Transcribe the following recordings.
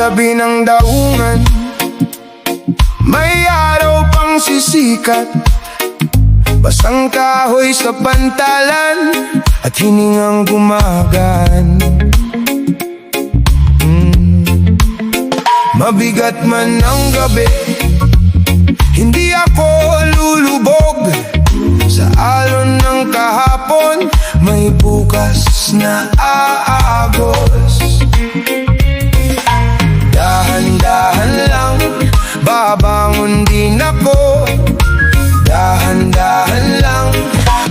tabi ng daungan, may araw pang sisikat. Basang kahoy sa pantalan at hiningang gumagan. Mabigat man ang gabi, hindi ako lulubog. Sa alon ng kahapon, may bukas na aagos. Dahan-dahan lang, babangon din ako. Dahan-dahan lang,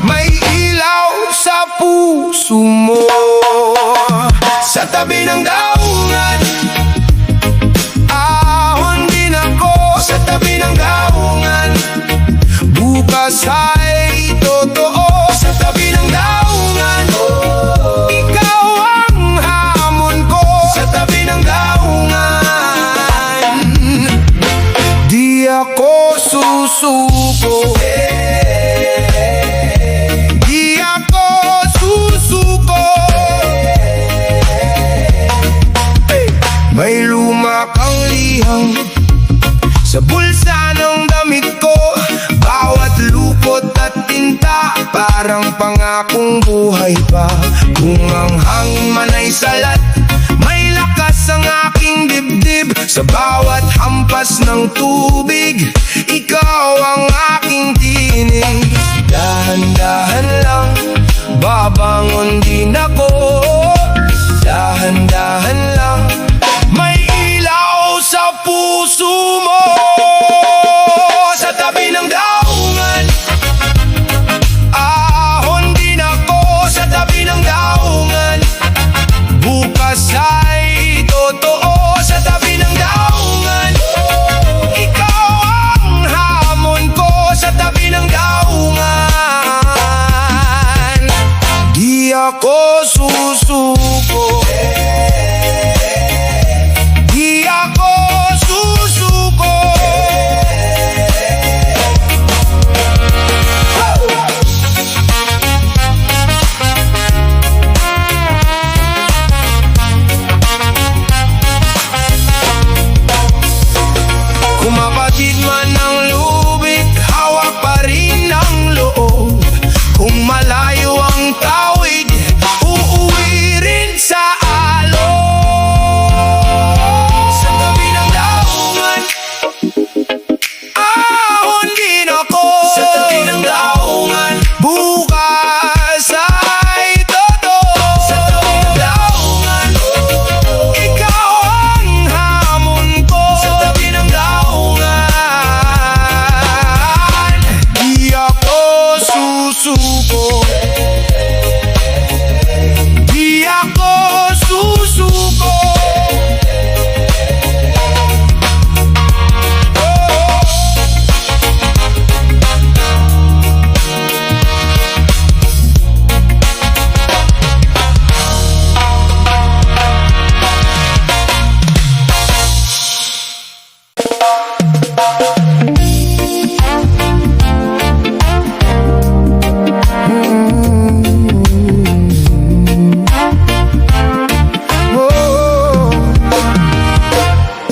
may ilaw sa puso mo. Sa tabi ng daungan, ahon din ako. Sa tabi ng daungan, bukas ay totoo. Sa tabi ng daungan, ikaw ang hamon ko. Sa tabi ng daungan, di ako susuko. Di ako susuko. May lumakang liham sa bulsa ng damit ko. Bawat lukot at tinta, parang pangakong buhay pa. Kung ang hangin man ay salat, may lakas ang aking dibdib. Sa bawat hampas ng tubig, ikaw ang aking tinig. Dahan-dahan lang, babangon din ako. Dahan-dahan lang, may ilaw sa puso mo. Sa tabi ng daungan, ahon din ako. Sa tabi ng daungan, bukas ay totoo. Sa tabi ng daungan, ikaw ang hamon ko. Sa tabi ng daungan, di ako susuko. Di ako susuko. Kumapatid man ang lubid, hawak pa rin ang loob. Kung malayo ang tawid, uuwi rin sa alon. Sa tabi ng daungan, ahon din ako. Sa tabi ng daungan, bukas ay totoo. Sa tabi ng daungan, ikaw ang hamon ko. Sa tabi ng daungan, di ako susuko. Di ako susuko.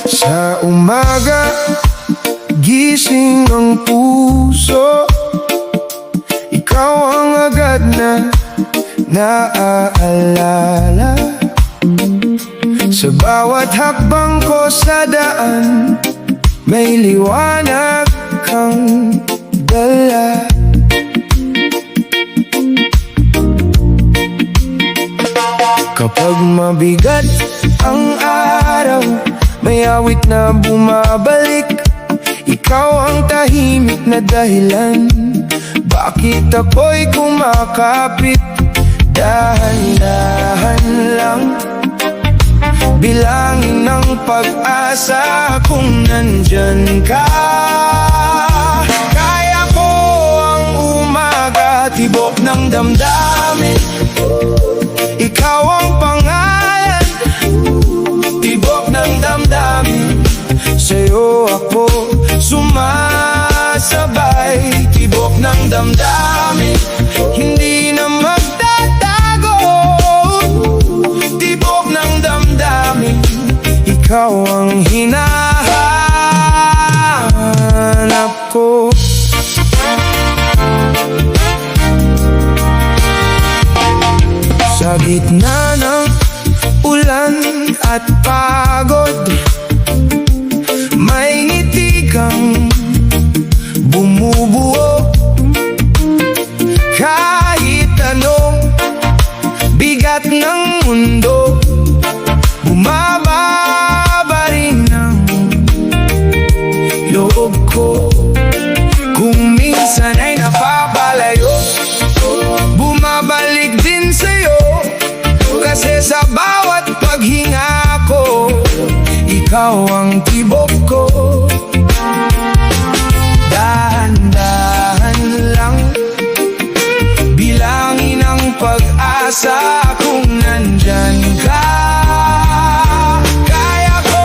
Sa umaga, gising ang puso. Ikaw ang agad na naaalala. Sa bawat hakbang ko sa daan, may liwanag kang dala. Kapag mabigat ang araw, may awit na bumabalik. Ikaw ang tahimik na dahilan, bakit ako'y kumakapit. Dahan-dahan lang, bilangin ng pag-asa kung nandyan ka. Kaya ko ang umaga, tibok ng damdamin. Ikaw ang pangalan, tibok ng damdamin. Sa'yo ako sumasabay, tibok ng damdamin. Hindi na magtatago, tibok ng damdamin. ikaw ang hinahanap ko. Sa gitna ng ulan at pagod, may ngiti kang bumubuo. Kahit anong bigat ng mundo, bumababa rin ang loob ko. Kung minsan ay napapalayo, bumabalik din sa'yo. Kasi sa bawat paghinga ko, ikaw ang tibok ko. Dahan-dahan lang, bilangin ang pag-asa kung nandyan ka. Kaya ko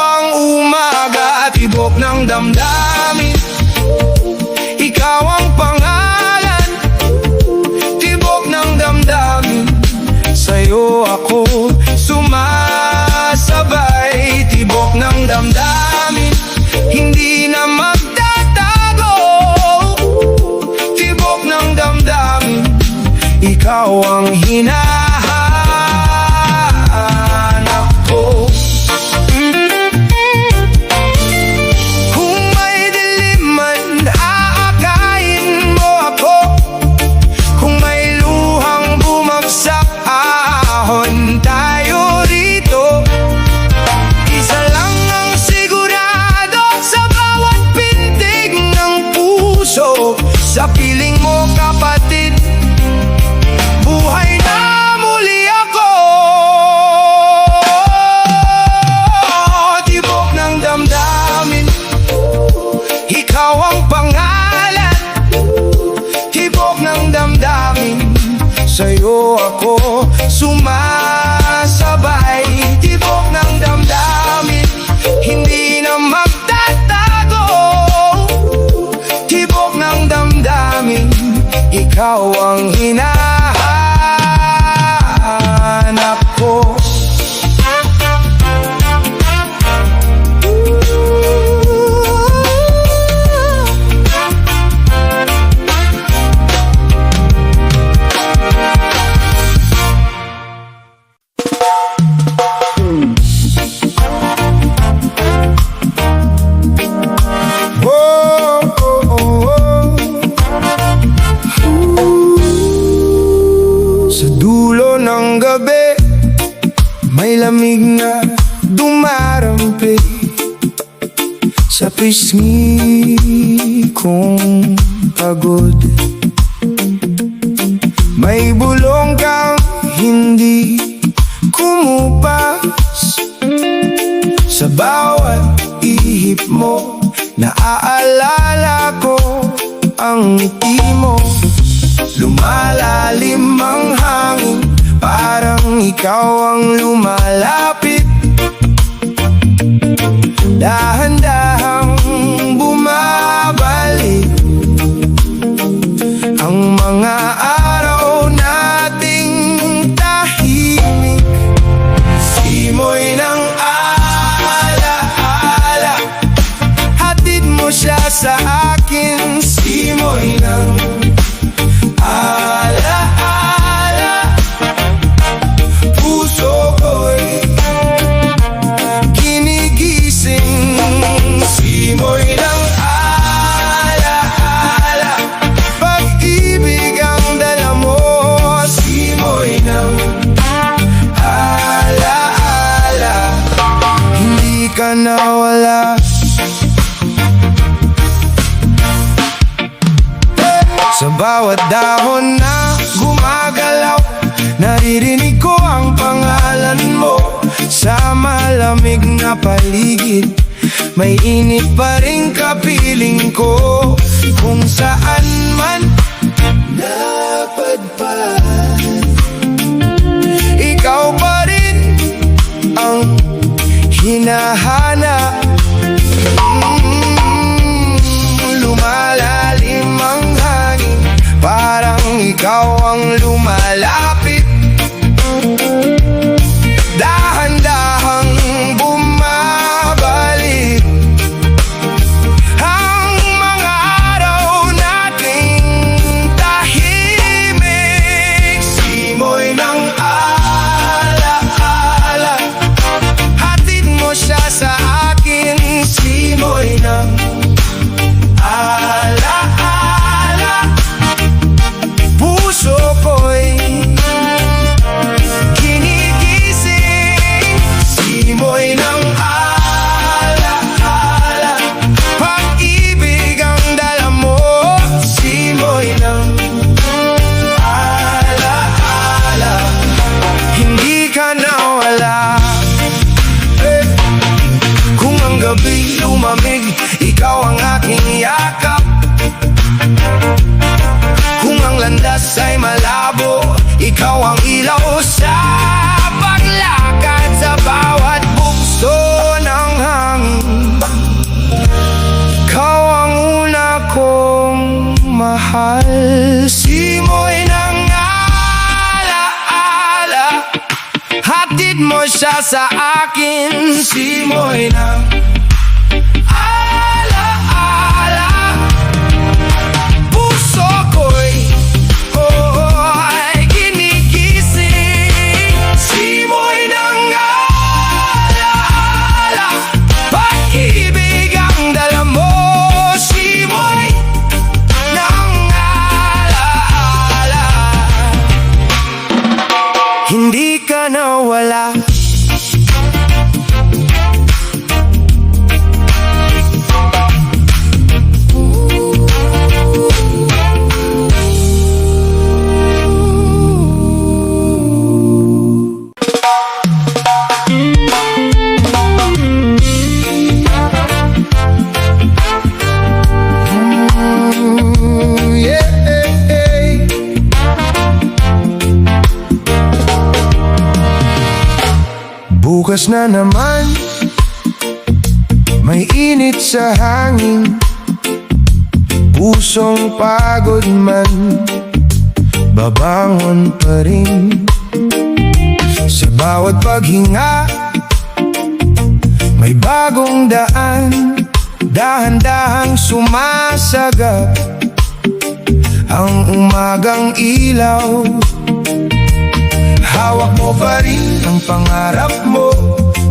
ang umaga at tibok ng damdamin. Ikaw ang pangalan, tibok ng damdamin. Sa'yo ako sumasabay, tibok ng damdamin. Hindi na magtatago, tibok ng damdamin. Ikaw ang hinahanap ko. Kung may dilim man, aakayin mo ako. Kung may luhang bumagsak, ahon tayo rito. Isa lang ang sigurado sa bawat pintig ng puso. Sa piling mo, kapatid, buhay na muli ako. Tibok ng damdamin, ikaw ang pangalan. Tibok ng damdamin, sa'yo ako sumasabay. Tibok ng damdamin, hindi na magtatago. Tibok ng damdamin, ikaw ang hinahanap ko. Sa dulo ng gabi, may lamig na dumarampi sa pisngi kong pagod. May bulong kang hindi kumupas. Sa bawat ihip mo, naaalala ko ang ngiti mo. Lumalalim ang hangin, parang ikaw ang lumalapit. Dahan-dahang bumabalik ang mga araw nating tahimik. Simoy ng alaala, hatid mo siya sa akin. Simoy ng alaala, puso ko'y ginigising. Simoy ng alaala, pag-ibig ang dala mo. Simoy ng alaala, hindi ka nawala. Sa bawat dahon na gumagalaw, naririnig ko ang pangalan mo. Sa malamig na paligid, may init pa rin kapiling ko. Kung saan man napadpad, ikaw pa rin ang hinahanap. Lumalalim ang hangin, parang ikaw ang lumalapit. Dahan-dahang bumabalik landas ay malabo. Ikaw ang ilaw sa paglakad sa bawat bugso ng hangin. Ikaw ang una kong mahal. Simoy ng alaala, hatid mo siya sa akin. Simoy ng alaala, puso ko'y ginigising. Simoy ng alaala, pag-ibig ang dala mo. Simoy ng alaala, hindi ka nawala. Bukas na naman, may init sa hangin. Pusong pagod man, babangon pa rin. Sa bawat paghinga, may bagong daan. Dahan-dahang sumasagap ang umagang ilaw. Hawak mo pa rin ang pangarap mo,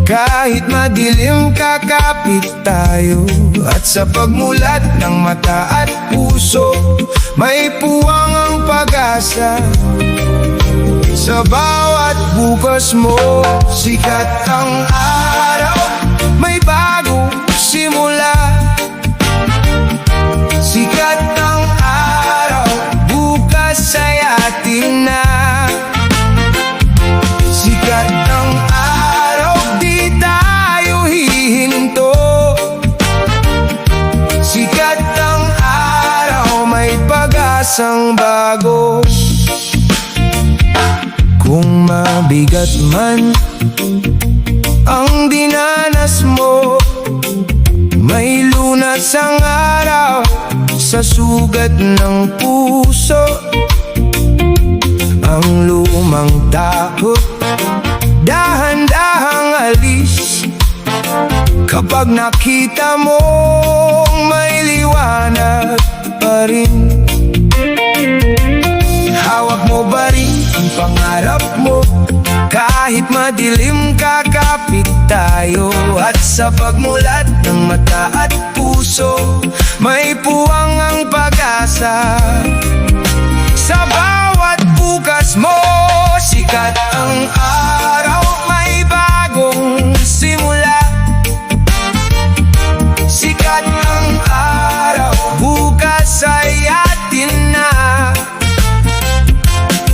kahit madilim kakapit tayo. At sa pagmulat ng mata at puso, may puwang ang pag-asa. Sa bawat bukas mo, sikat ang araw, may bagong simula. Sikat ang araw, bukas ay atin na. Sikat ng araw, di tayo hihinto. Sikat ng araw, may pag-asang bago. Kung mabigat man ang dinanas mo, may lunas ang araw sa sugat ng puso. Ang lumang takot, dahan-dahang alis. Kapag nakita mong may liwanag pa rin. Hawak mo ba rin ang pangarap mo, kahit madilim kakapit tayo. At sa pagmulat ng mata at puso, may puwang ang pag-asa. Sa bawat bukas mo, sikat ang araw, may bagong simula. Sikat ang araw, bukas ay atin na.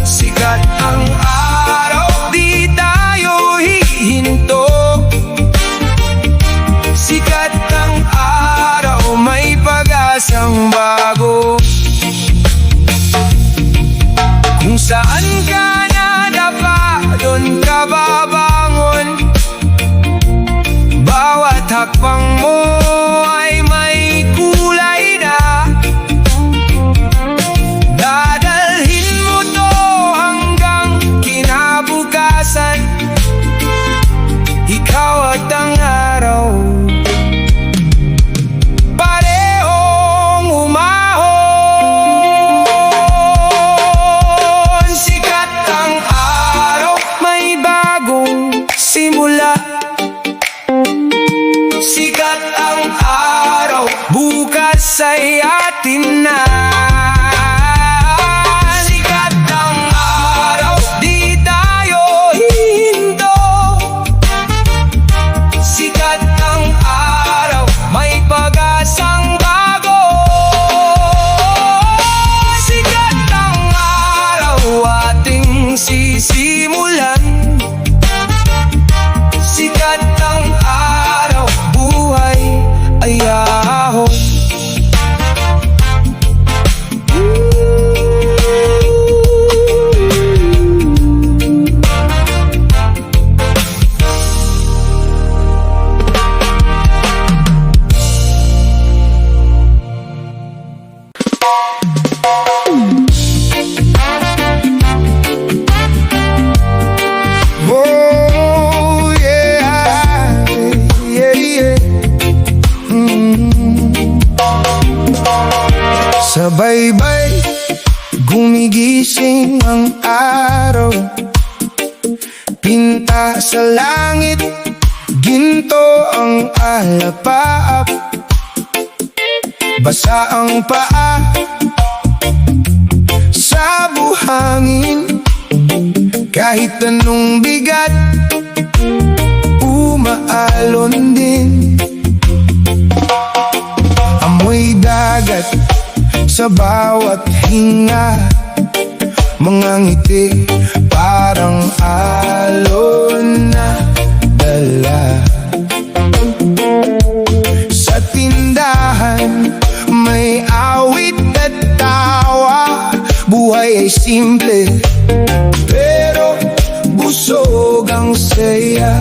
Sikat ang araw, di tayo hihinto. Sikat ang araw, may pag-asang bago. Kung saan ka nadapa, doon ka babangon. Bawat hakbang mo ay may kulay na. Dadalhin mo to hanggang kinabukasan. Ikaw at ang araw, parehong umahon. Sikat ang araw, may bagong simula. Sikat ang araw, bukas ay atin na. Sikat ang araw, di tayo hihinto. Sikat ang araw, may pag-asang bago. Sikat ang araw, ating sisimulan. Sikat ang araw, buhay ay ahon. dumating ang araw, pinta sa langit, ginto ang alapaap. Basa ang paa sa buhangin, kahit anong bigat, umaalon din. Amoy dagat sa bawat hinga, mga ngiti parang alon na dala. Sa tindahan may awit at tawa, buhay ay simple pero busog ang saya.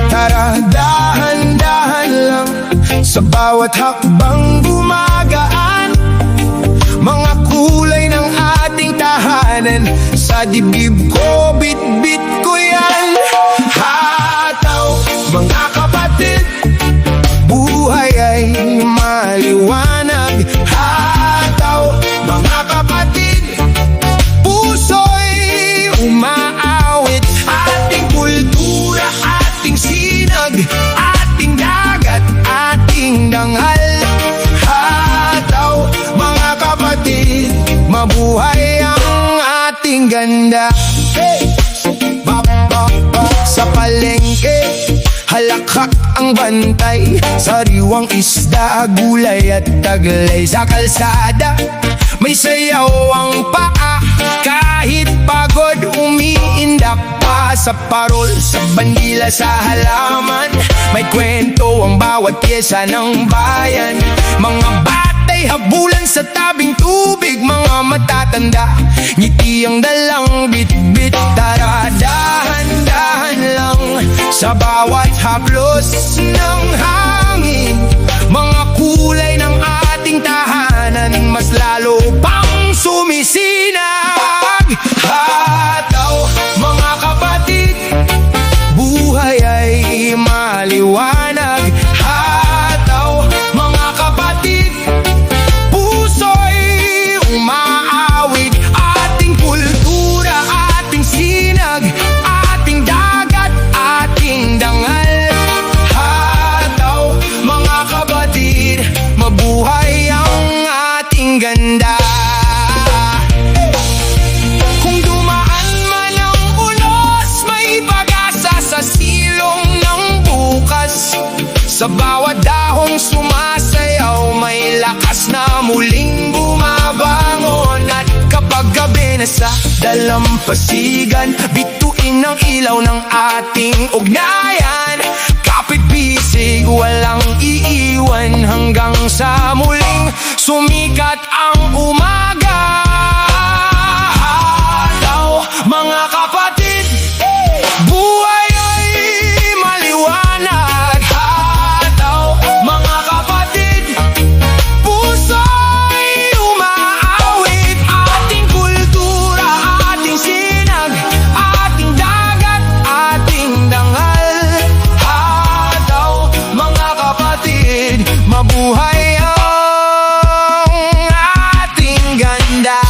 Tara, dahan-dahan lang, sa bawat hakbang gumagaan, mga kulay ng ating tahanan, sa dibdib ko, bit-bit ko yan. Hataw, mga kapatid, buhay ay maliwanag. Hataw, mga kapatid, puso'y umaawit. Ating kultura, ating sinag, ating dagat, ating dangal. Hataw, mga kapatid, mabuhay ang ating ganda. Hey! Sa palengke, halakhak ang bantay, sariwang isda, gulay at taglay. Sa kalsada, may sayaw ang paa, kahit pagod umiindak pa. Sa parol, sa bandila, sa halaman, may kwento ang bawat pyesa ng bayan. Mga batay habulan sa tabing tubig, mga matatanda, ngiti ang dalang bit-bit. Tara, dahan-dahan lang, sa bawat haplos ng hangin, mga kulay ng ating tahanan, mas lalo pang sumisinag. Hataw, mga kapatid, buhay ay maliwanag. Hataw, mga kapatid, puso'y umaawit. Ating kultura, ating sinag, ating dagat, ating dangal. Hataw, mga kapatid, mabuhay ang ating ganda. Kung dumaan man ang unos, may pag-asa sa silong ng bukas. Sa bawat dahong sumasayaw, may lakas na muling bumabangon. At kapag gabi na sa dalampasigan, bituin ang ilaw ng ating ugnayan. Kapit-bisig, walang iiwan, hanggang sa muling sumikat ang umaga. Hataw, mga kapatid, buhay ay maliwanag. Hataw, mga kapatid, puso'y umaawit. Ating kultura, ating sinag, ating dagat, ating dangal. Hataw, mga kapatid, mabuhay ang ating ganda.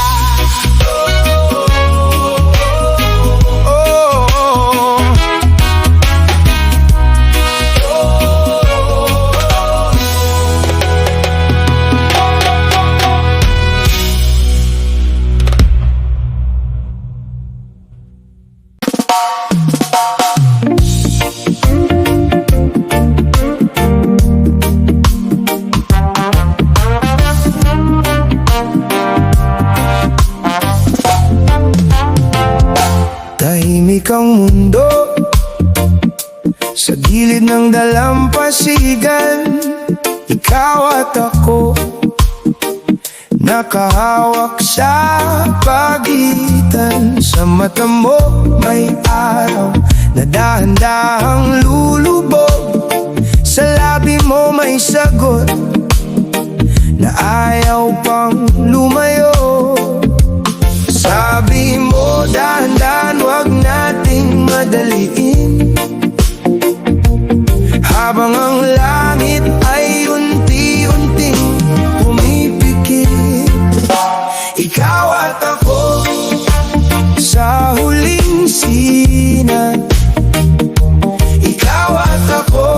Tahimik ang mundo sa gilid ng dalampasigan. Ikaw at ako, nakahawak sa pagitan. Sa mata mo may araw na dahan-dahang lulubog. Sa labi mo may sagot na ayaw pang lumayo. Sabi mo dahan-dahan, wag nating madaliin, habang ang langit ay unti-unting pumipikit. ikaw at ako sa huling sinan. Ikaw at ako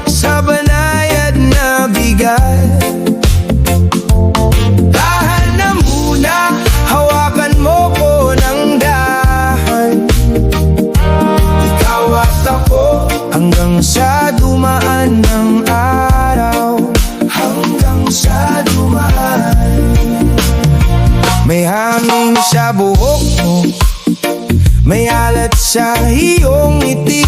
sa banayad na bigat. Dahan na muna, hawakan mo ko ng dahan. Ikaw at ako hanggang sa dumaan ng araw. Hanggang sa dumaan. May hangin sa buhok mo, may alat sa iyong ngiti.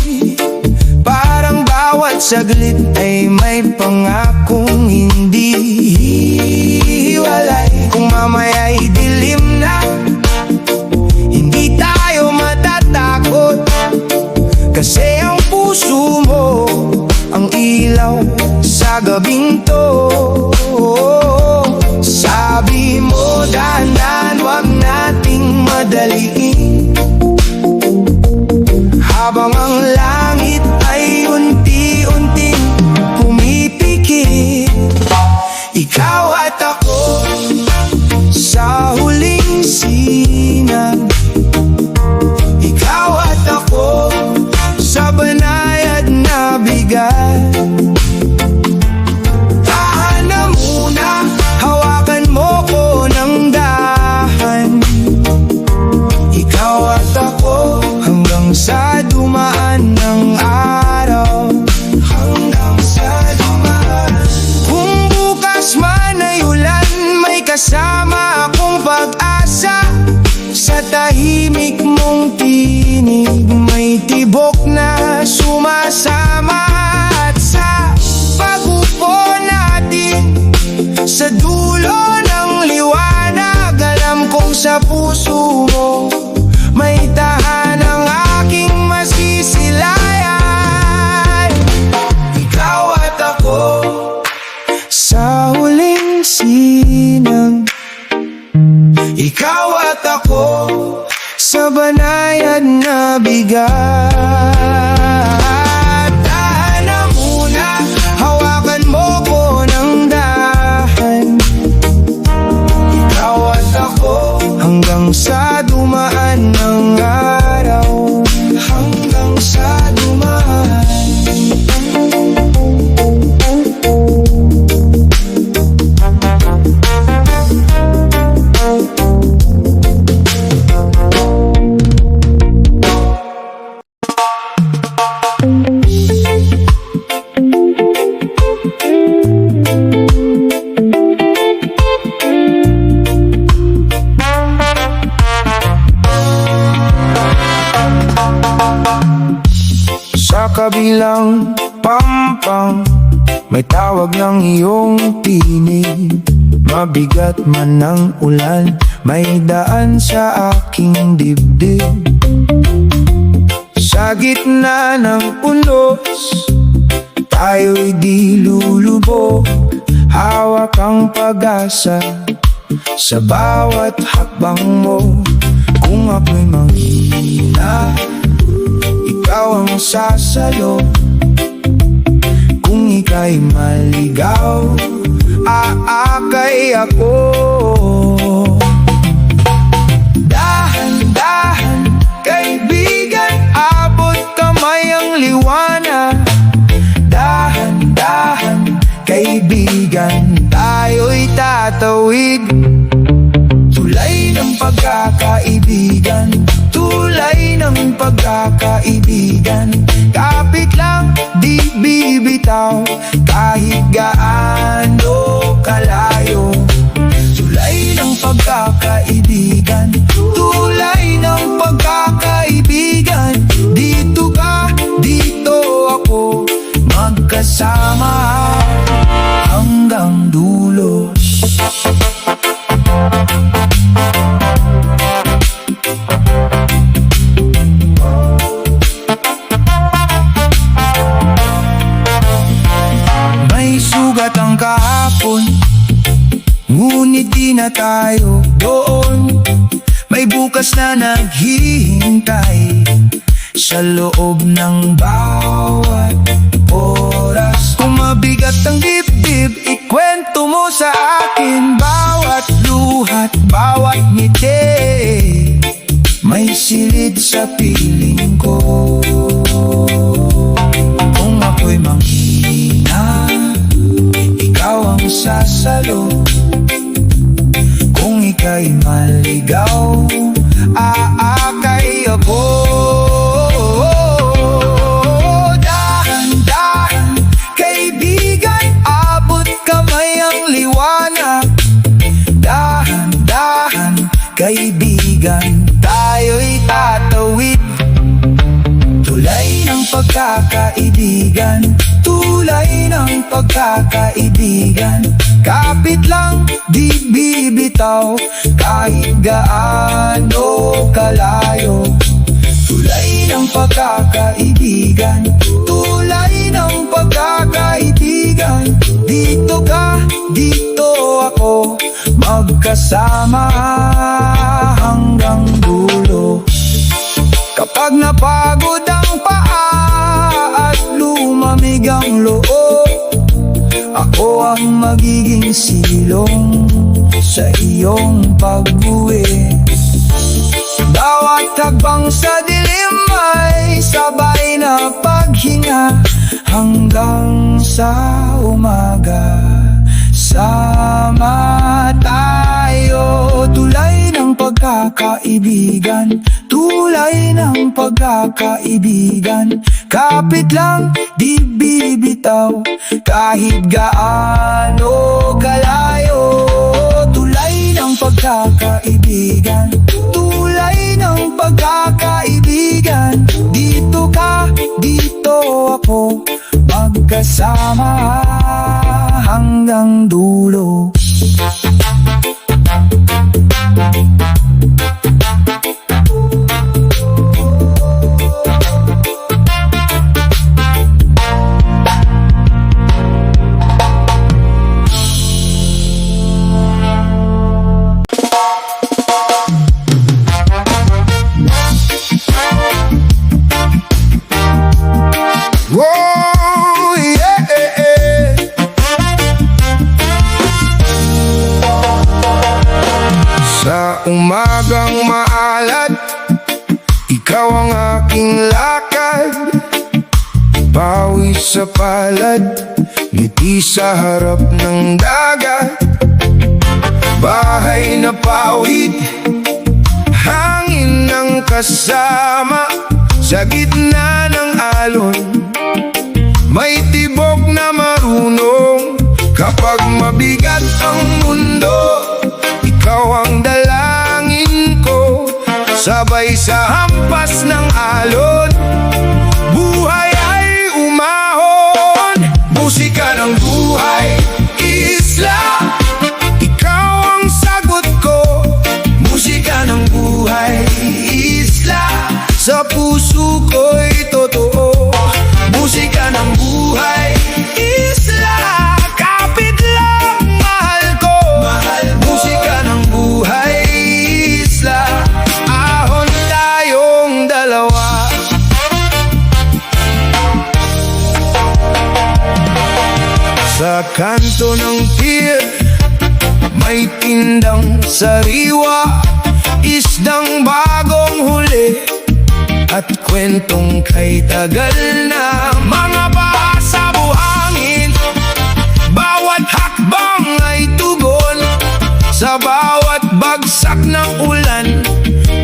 Parang bawat saglit ay may pangakong hindi hiwalay. Kung mamaya'y dilim na, hindi tayo matatakot. Kasi ang puso mo ang ilaw sa gabing to. Sabi mo dahan-dahan, wag nating madaliin. Habang ang langit ay unti-unting pumipikit. Ikaw at ako sa huling sinan. Ikaw at ako sa banayad na bigat. Tahan na muna, hawakan mo ko ng dahan. Ikaw at ako hanggang sa dumaan ng araw. Hanggang sa dumaan. Kung bukas man ay ulan, may kasama akong pag-asa. Sa tahimik mong tinig, may tibok na sumasama. At sa pag-upo natin sa dulo ng liwanag, alam kong sa puso mo may tahanang aking masisilayan. Ikaw at ako sa huling sinang. Ikaw at ako sa banayad na bigat. Dahan na muna, hawakan mo ko ng dahan. Ikaw at ako hanggang sa dumaan ng araw. Hanggang sa dumaan. Sa kabilang pampang, may tawag ng iyong tinig. Mabigat man ang ulan, may daan sa aking dibdib. Sa gitna ng unos, tayo'y di lulubog. Hawak ang pag-asa sa bawat hakbang mo. Kung ako'y manghihina, ikaw ang sasalo. Kung ika'y maligaw, aakay ako. Dahan-dahan, kaibigan, abot kamay ang liwanag. Dahan-dahan, kaibigan, tayo'y tatawid. Tulay ng pagkakaibigan, tulay ng pagkakaibigan. Kapit lang, di bibitaw, kahit gaano kalayo. Tulay ng pagkakaibigan, tulay ng pagkakaibigan. Dito ka, dito ako, magkasama hanggang dulo. May sugat ang kahapon, ngunit di na tayo doon. May bukas na naghihintay sa loob ng bawat oras. Kung mabigat ang dibdib, lihim, ikwento mo sa akin bawat luhat, bawat ngiti. May silid sa piling ko. Kung ako'y manghihina, ikaw ang sasalo. Kung ika'y maligaw, aakay ako. Dahan-dahan, kaibigan, abot kamay ang liwanag. Dahan-dahan, kaibigan, tayo'y tatawid. Tulay ng pagkakaibigan, tulay ng pagkakaibigan. Kapit lang, di bibitaw, kahit gaano kalayo. Tulay ng pagkakaibigan, tulay ng pagkakaibigan. Dito ka, dito ako, magkasama hanggang dulo. Kapag napagod ang paa at lumamig ang loob, ako ang magiging silong sa iyong pag-uwi. Bawat hakbang sa dilim ay sabay na paghinga, hanggang sa umaga. Sama tayo, tulay ng pagkakaibigan, tulay ng pagkakaibigan. Kapit lang, di bibitaw, kahit gaano kalayo. Tulay ng pagkakaibigan, tulay ng pagkakaibigan. Dito ka, dito ako, magkasama hanggang dulo. Whoa, yeah. Sa umagang maalat, ikaw ang aking lakad. Pawis sa palad, ngiti sa harap ng dagat. Bahay na pawid, hangin ng kasama. Sa gitna ng alon, may tibok na marunong. Kapag mabigat ang mundo, ikaw ang dalangin ko. Sabay sa hampas ng alon, buhay ay umahon. Musika ng buhay, isla, ikaw ang sagot ko. Musika ng buhay, isla, sa puso ko'y totoo. Musika ng buhay, isla, kapit lang, mahal ko. Musika ng buhay, isla, ahon tayong dalawa. Sa kanto ng pier, may tindang sariwa, isdang bagong huli, at kwentong kay tagal na. Mga baha sa buhangin, bawat hakbang ay tugon. Sa bawat bagsak ng ulan,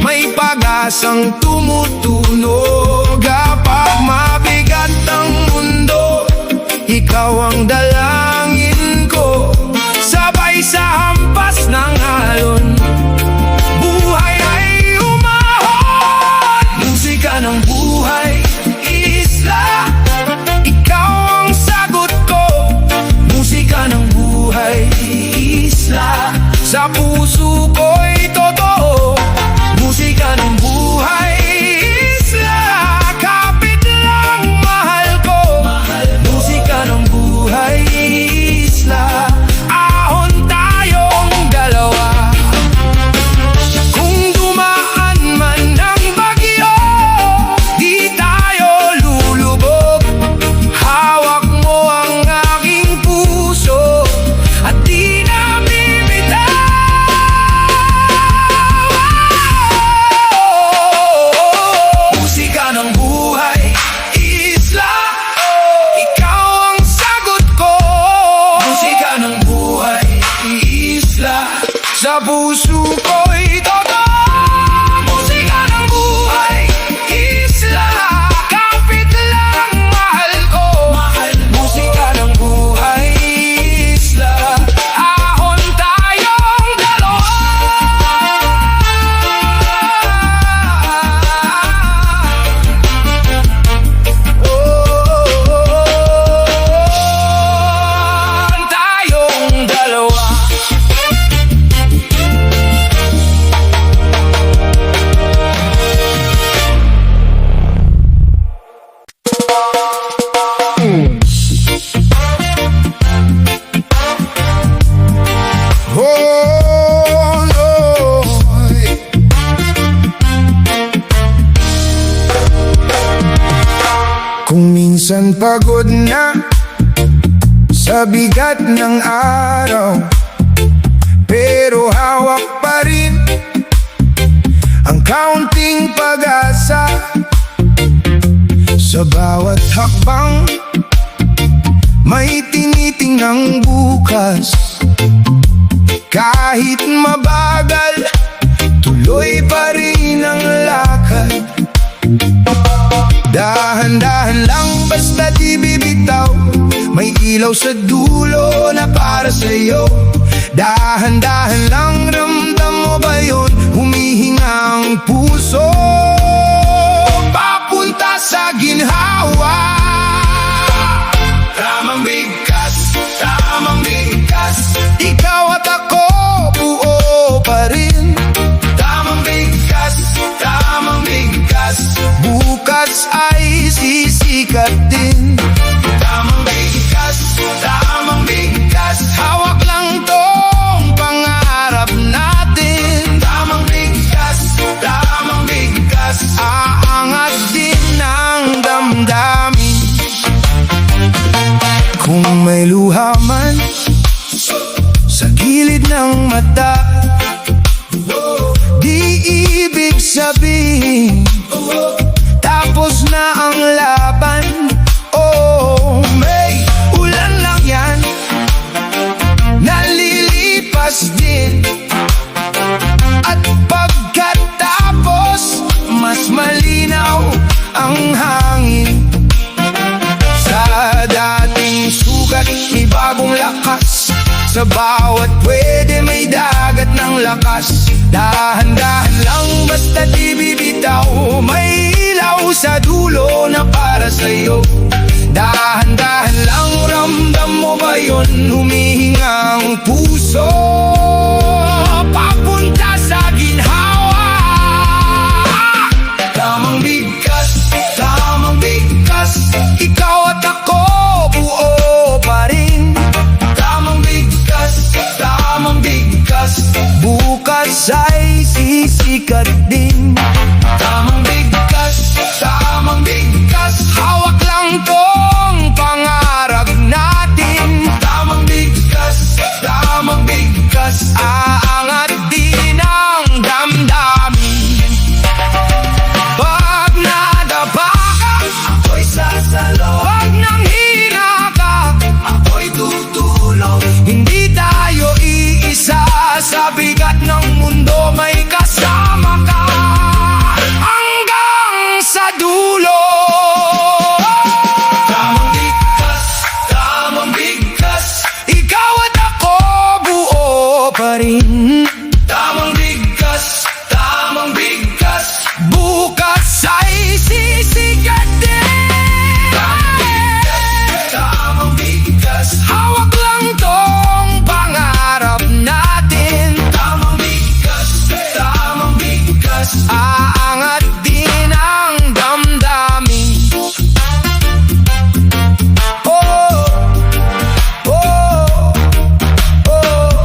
may pag-asang tumutunog. Kapag mabigat ang mundo, ikaw ang dalangin ko. Sabay sa hampas ng alon, buhay ay umahon. Musika ng buhay, isla, ikaw ang sagot ko. Musika ng buhay, isla, sa puso ko'y totoo. Musika ng buhay, Minsan pagod na sa bigat ng araw, pero hawak pa rin ang kaunting pag-asa. Sa bawat hakbang may tinitingnang bukas. Kahit mabagal, tuloy pa rin ang lakad. Dahan-dahan lang, basta di bibitaw. May ilaw sa dulo na para sa'yo. Dahan-dahan lang, ramdam mo ba yun? Humihinga ang puso papunta sa ginhawa. Tamang bigkas, tamang bigkas. Ikaw at ako, buo pa rin. Tamang bigkas, tamang bigkas. Bukas ay sisikat din. Tamang bigkas, tamang bigkas. Hawak lang tong pangarap natin. Tamang bigkas, tamang bigkas. Aangat din ang damdamin. Kung may luha man sa gilid ng mata, di ibig sabihin tapos na ang laban. Oh, may ulan lang yan, nalilipas din. At pagkatapos, mas malinaw ang hangin. Sa dating sugat, may bagong lakas. Sa bawat pwede may dagat ng lakas. Dahan-dahan lang, basta di bibitaw. May ilaw sa dulo na para sa'yo. Dahan-dahan lang, ramdam mo ba yun? Humihinga ang puso papunta sa ginhawa. Tamang bigkas, tamang bigkas. Ikaw at ako, buo pa rin. Tamang bigkas, tamang bigkas. Bukas ay sisikat din. Tamang bigkas, tamang bigkas. Hawak lang tong pangarap natin. Tamang bigkas, tamang bigkas. Aangat din ang damdamin. Pag nadapa ka, ako'y sasalo. Pag nanghina ka, ako'y tutulong. Hindi tayo iisa sa bigat ng mundo, may kasama ka hanggang sa dulo. Tamang bigkas, tamang bigkas. Ikaw at ako, buo pa rin. Tamang bigkas, tamang bigkas. Bukas ay sisikat din. Tamang bigkas, tamang bigkas. Hawak lang tong pangarap natin. Tamang bigkas, tamang bigkas. Aangat din ang damdamin. Oh, oh, oh.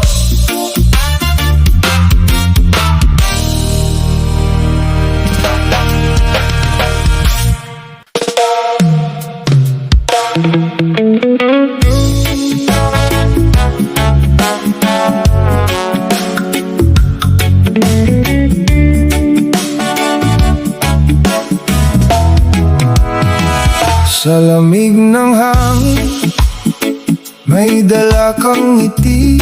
Sa lamig ng hangin, may dala kang ngiti.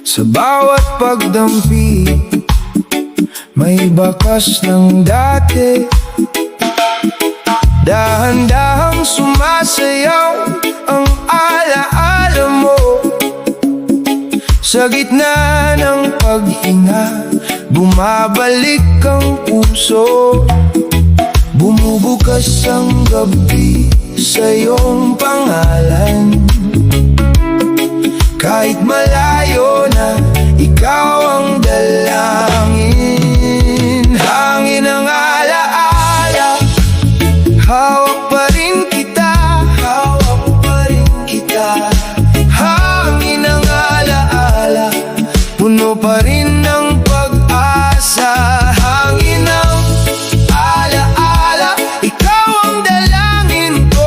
Sa bawat pagdampi, may bakas ng dati. Dahan-dahang sumasayaw ang alaala mo. Sa gitna ng paghinga, bumabalik ang puso. Bumubukas ang gabi sa iyong pangalan. Kahit malayo na, ikaw ang dalangin. Hangin ang alaala, hawak pa rin kita. Hawak pa rin kita. Hangin ang alaala, puno pa rin ng pag-asa. Hangin ang alaala, ikaw ang dalangin ko.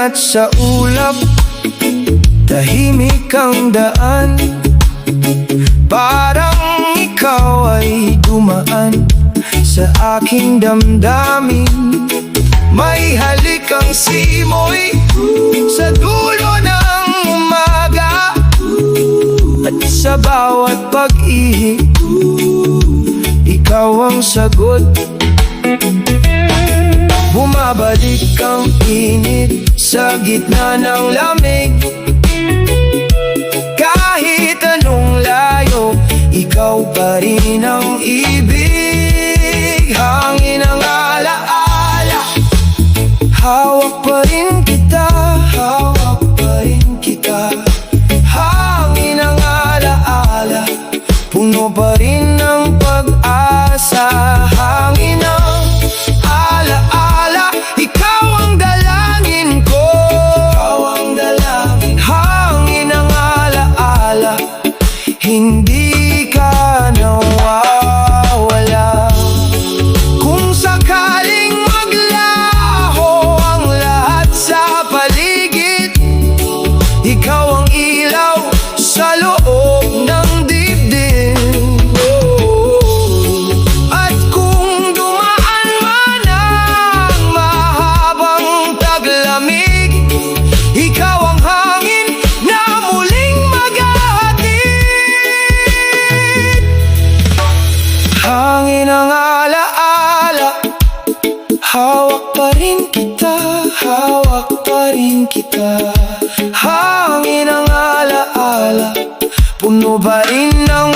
at sa ulap, tahimik ang daan. Parang ikaw ay dumaan sa aking damdamin. May halik ang simoy sa dulo ng umaga, at sa bawat pag-ihi, ikaw ang sagot. Bumabalik ang init sa gitna ng lamig. Kahit anong layo, ikaw pa rin ang ibig. Hangin ang alaala, hawak pa rin kita, hawak pa rin kita. Hangin ang alaala, puno pa rin ng pag-asa. Hangin ang alaala, ikaw ang dalangin ko, ikaw ang dalangin. Hangin ang alaala, hindi ka nawawala. Kung sakaling maglaho ang lahat sa paligid, ikaw ang ilaw sa loob ng dibdib. At kung dumaan man ang mahabang taglamig, ikaw ang hangin na muling maghahatid. Hangin ang alaala, hawak pa rin kita, hawak pa rin kita. Hangin ang alaala, puno pa rin ng